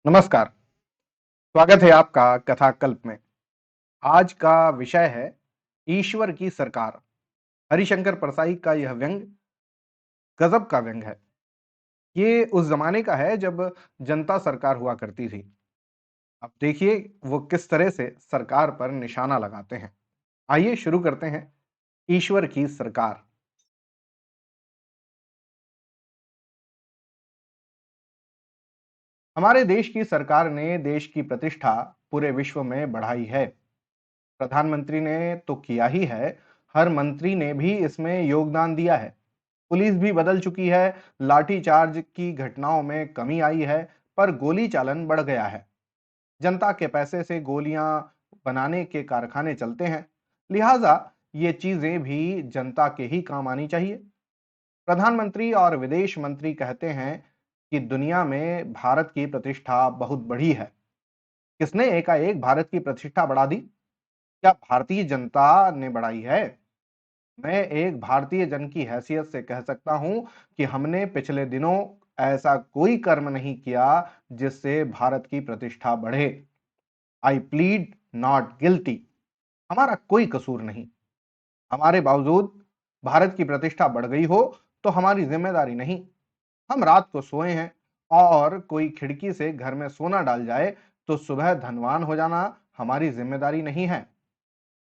नमस्कार, स्वागत है आपका कथाकल्प में। आज का विषय है ईश्वर की सरकार। हरिशंकर परसाई का यह व्यंग गजब का व्यंग है। ये उस जमाने का है जब जनता सरकार हुआ करती थी। अब देखिए वो किस तरह से सरकार पर निशाना लगाते हैं। आइए शुरू करते हैं ईश्वर की सरकार। हमारे देश की सरकार ने देश की प्रतिष्ठा पूरे विश्व में बढ़ाई है। प्रधानमंत्री ने तो किया ही है, हर मंत्री ने भी इसमें योगदान दिया है। पुलिस भी बदल चुकी है, लाठीचार्ज की घटनाओं में कमी आई है, पर गोली चालन बढ़ गया है। जनता के पैसे से गोलियां बनाने के कारखाने चलते हैं, लिहाजा ये चीजें भी जनता के ही काम आनी चाहिए। प्रधानमंत्री और विदेश मंत्री कहते हैं कि दुनिया में भारत की प्रतिष्ठा बहुत बढ़ी है। किसने एकाएक भारत की प्रतिष्ठा बढ़ा दी? क्या भारतीय जनता ने बढ़ाई है? मैं एक भारतीय जन की हैसियत से कह सकता हूं कि हमने पिछले दिनों ऐसा कोई कर्म नहीं किया जिससे भारत की प्रतिष्ठा बढ़े। आई प्लीड नॉट गिल्टी। हमारा कोई कसूर नहीं। हमारे बावजूद भारत की प्रतिष्ठा बढ़ गई हो तो हमारी जिम्मेदारी नहीं। हम रात को सोए हैं और कोई खिड़की से घर में सोना डाल जाए तो सुबह धनवान हो जाना हमारी जिम्मेदारी नहीं है।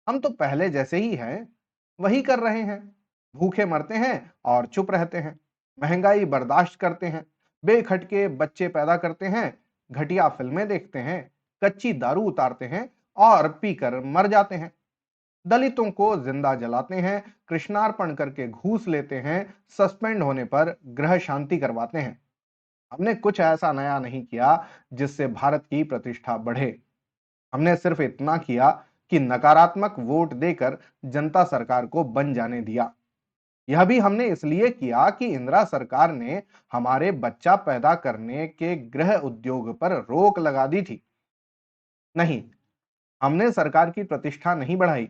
हम तो पहले जैसे ही हैं, वही कर रहे हैं। भूखे मरते हैं और चुप रहते हैं। महंगाई बर्दाश्त करते हैं। बेखटके बच्चे पैदा करते हैं। घटिया फिल्में देखते हैं। कच्ची दारू उतारते हैं और पीकर मर जाते हैं। दलितों को जिंदा जलाते हैं। कृष्णार्पण करके घूस लेते हैं। सस्पेंड होने पर गृह शांति करवाते हैं। हमने कुछ ऐसा नया नहीं किया जिससे भारत की प्रतिष्ठा बढ़े। हमने सिर्फ इतना किया कि नकारात्मक वोट देकर जनता सरकार को बन जाने दिया। यह भी हमने इसलिए किया कि इंदिरा सरकार ने हमारे बच्चा पैदा करने के गृह उद्योग पर रोक लगा दी थी। नहीं, हमने सरकार की प्रतिष्ठा नहीं बढ़ाई।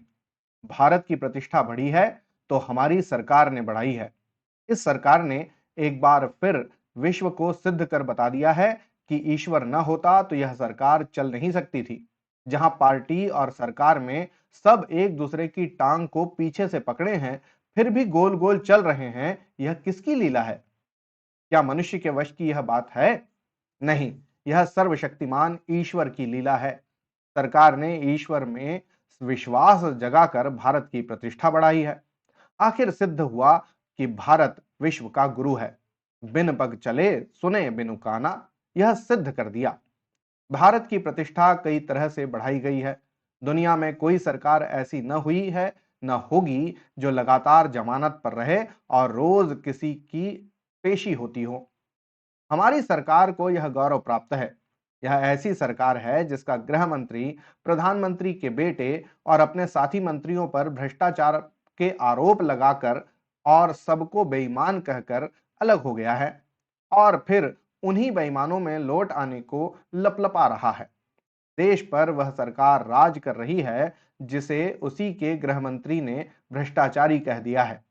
भारत की प्रतिष्ठा बढ़ी है तो हमारी सरकार ने बढ़ाई है। इस सरकार ने एक बार फिर विश्व को सिद्ध कर बता दिया है कि ईश्वर न होता तो यह सरकार चल नहीं सकती थी। जहां पार्टी और सरकार में सब एक दूसरे की टांग को पीछे से पकड़े हैं, फिर भी गोल गोल चल रहे हैं, यह किसकी लीला है? क्या मनुष्य के वश की यह बात है? नहीं, यह सर्वशक्तिमान ईश्वर की लीला है। सरकार ने ईश्वर में विश्वास जगाकर भारत की प्रतिष्ठा बढ़ाई है। आखिर सिद्ध हुआ कि भारत विश्व का गुरु है। बिन पग चले सुने बिनु काना, यह सिद्ध कर दिया। भारत की प्रतिष्ठा कई तरह से बढ़ाई गई है। दुनिया में कोई सरकार ऐसी न हुई है, न होगी, जो लगातार जमानत पर रहे और रोज किसी की पेशी होती हो। हमारी सरकार को यह गौरव प्राप्त है। यह ऐसी सरकार है जिसका गृह मंत्री प्रधानमंत्री के बेटे और अपने साथी मंत्रियों पर भ्रष्टाचार के आरोप लगाकर और सबको बेईमान कहकर अलग हो गया है और फिर उन्हीं बेईमानों में लौट आने को लपलपा रहा है। देश पर वह सरकार राज कर रही है जिसे उसी के गृह मंत्री ने भ्रष्टाचारी कह दिया है।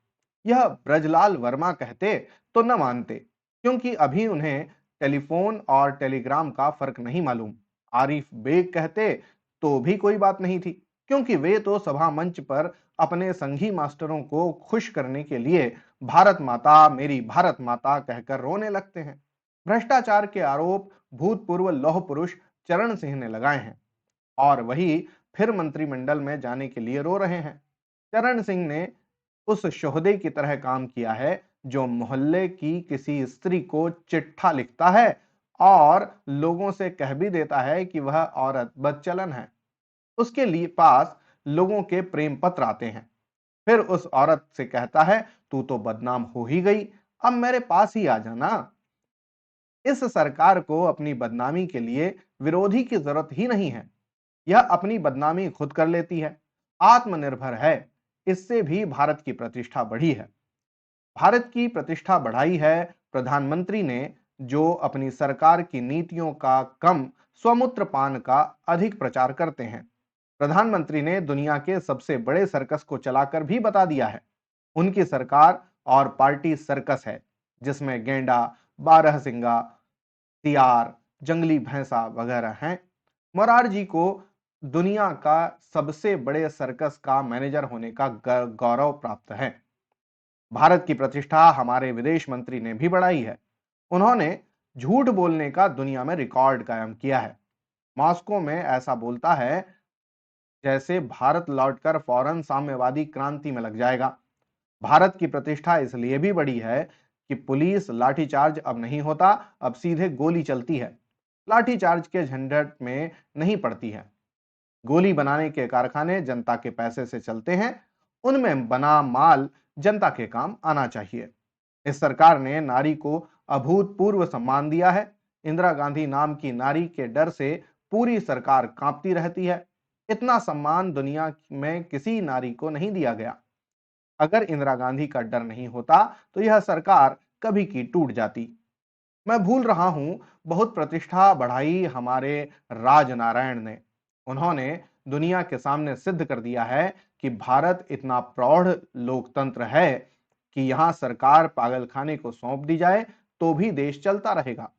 यह ब्रजलाल वर्मा कहते तो न मानते, क्योंकि अभी उन्हें टेलीफोन और टेलीग्राम का फर्क नहीं मालूम। आरिफ बेग कहते तो भी कोई बात नहीं थी, क्योंकि वे तो सभा मंच पर अपने संघी मास्टरों को खुश करने के लिए भारत माता मेरी भारत माता कहकर रोने लगते हैं। भ्रष्टाचार के आरोप भूतपूर्व लौह पुरुष चरण सिंह ने लगाए हैं और वही फिर मंत्रिमंडल में जाने के लिए रो रहे हैं। चरण सिंह ने उस शोहदे की तरह काम किया है जो मोहल्ले की किसी स्त्री को चिट्ठा लिखता है और लोगों से कह भी देता है कि वह औरत बदचलन है। उसके लिए पास लोगों के प्रेम पत्र आते हैं। फिर उस औरत से कहता है, तू तो बदनाम हो ही गई, अब मेरे पास ही आ जाना। इस सरकार को अपनी बदनामी के लिए विरोधी की जरूरत ही नहीं है। यह अपनी बदनामी खुद कर लेती है। आत्मनिर्भर है। इससे भी भारत की प्रतिष्ठा बढ़ी है। भारत की प्रतिष्ठा बढ़ाई है प्रधानमंत्री ने, जो अपनी सरकार की नीतियों का कम स्वमूत्र पान का अधिक प्रचार करते हैं। प्रधानमंत्री ने दुनिया के सबसे बड़े सर्कस को चलाकर भी बता दिया है। उनकी सरकार और पार्टी सर्कस है, जिसमें गेंडा बारहसिंगा, सियार, जंगली भैंसा वगैरह हैं। मोरारजी को दुनिया का सबसे बड़े सर्कस का मैनेजर होने का गौरव प्राप्त है। भारत की प्रतिष्ठा हमारे विदेश मंत्री ने भी बढ़ाई है। उन्होंने झूठ बोलने का दुनिया में रिकॉर्ड कायम किया है। मॉस्को में ऐसा बोलता है जैसे भारत लौटकर फौरन साम्यवादी क्रांति में लग जाएगा। भारत की प्रतिष्ठा इसलिए भी बढ़ी है कि पुलिस लाठीचार्ज अब नहीं होता, अब सीधे गोली चलती है। लाठीचार्ज के झंझट में नहीं पड़ती है। गोली बनाने के कारखाने जनता के पैसे से चलते हैं, उनमें बना माल जनता के काम आना चाहिए। इस सरकार ने नारी को अभूतपूर्व सम्मान दिया है। इंदिरा गांधी नाम की नारी के डर से पूरी सरकार कांपती रहती है। इतना सम्मान दुनिया में किसी नारी को नहीं दिया गया। अगर इंदिरा गांधी का डर नहीं होता तो यह सरकार कभी की टूट जाती। मैं भूल रहा हूं, बहुत प्रतिष्ठा बढ़ाई हमारे राजनारायण ने। उन्होंने दुनिया के सामने सिद्ध कर दिया है कि भारत इतना प्रौढ़ लोकतंत्र है कि यहां सरकार पागलखाने को सौंप दी जाए तो भी देश चलता रहेगा।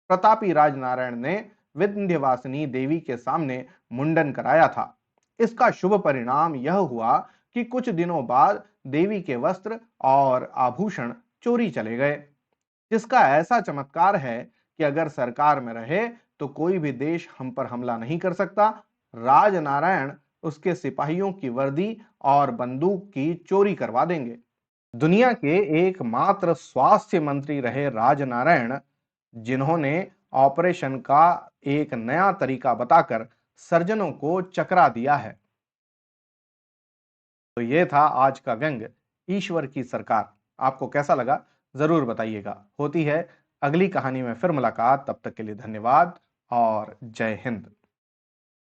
प्रतापी राजनारायण ने विंध्यवासिनी देवी के सामने मुंडन कराया था। इसका शुभ परिणाम यह हुआ कि कुछ दिनों बाद देवी के वस्त्र और आभूषण चोरी चले गए, जिसका ऐसा चमत्कार है कि अगर सरकार में रहे तो कोई भी देश हम पर हमला नहीं कर सकता। राजनारायण उसके सिपाहियों की वर्दी और बंदूक की चोरी करवा देंगे। दुनिया के एकमात्र स्वास्थ्य मंत्री रहे राजनारायण, जिन्होंने ऑपरेशन का एक नया तरीका बताकर सर्जनों को चकरा दिया है। तो ये था आज का व्यंग, ईश्वर की सरकार। आपको कैसा लगा जरूर बताइएगा। होती है अगली कहानी में फिर मुलाकात, तब तक के लिए धन्यवाद और जय हिंद।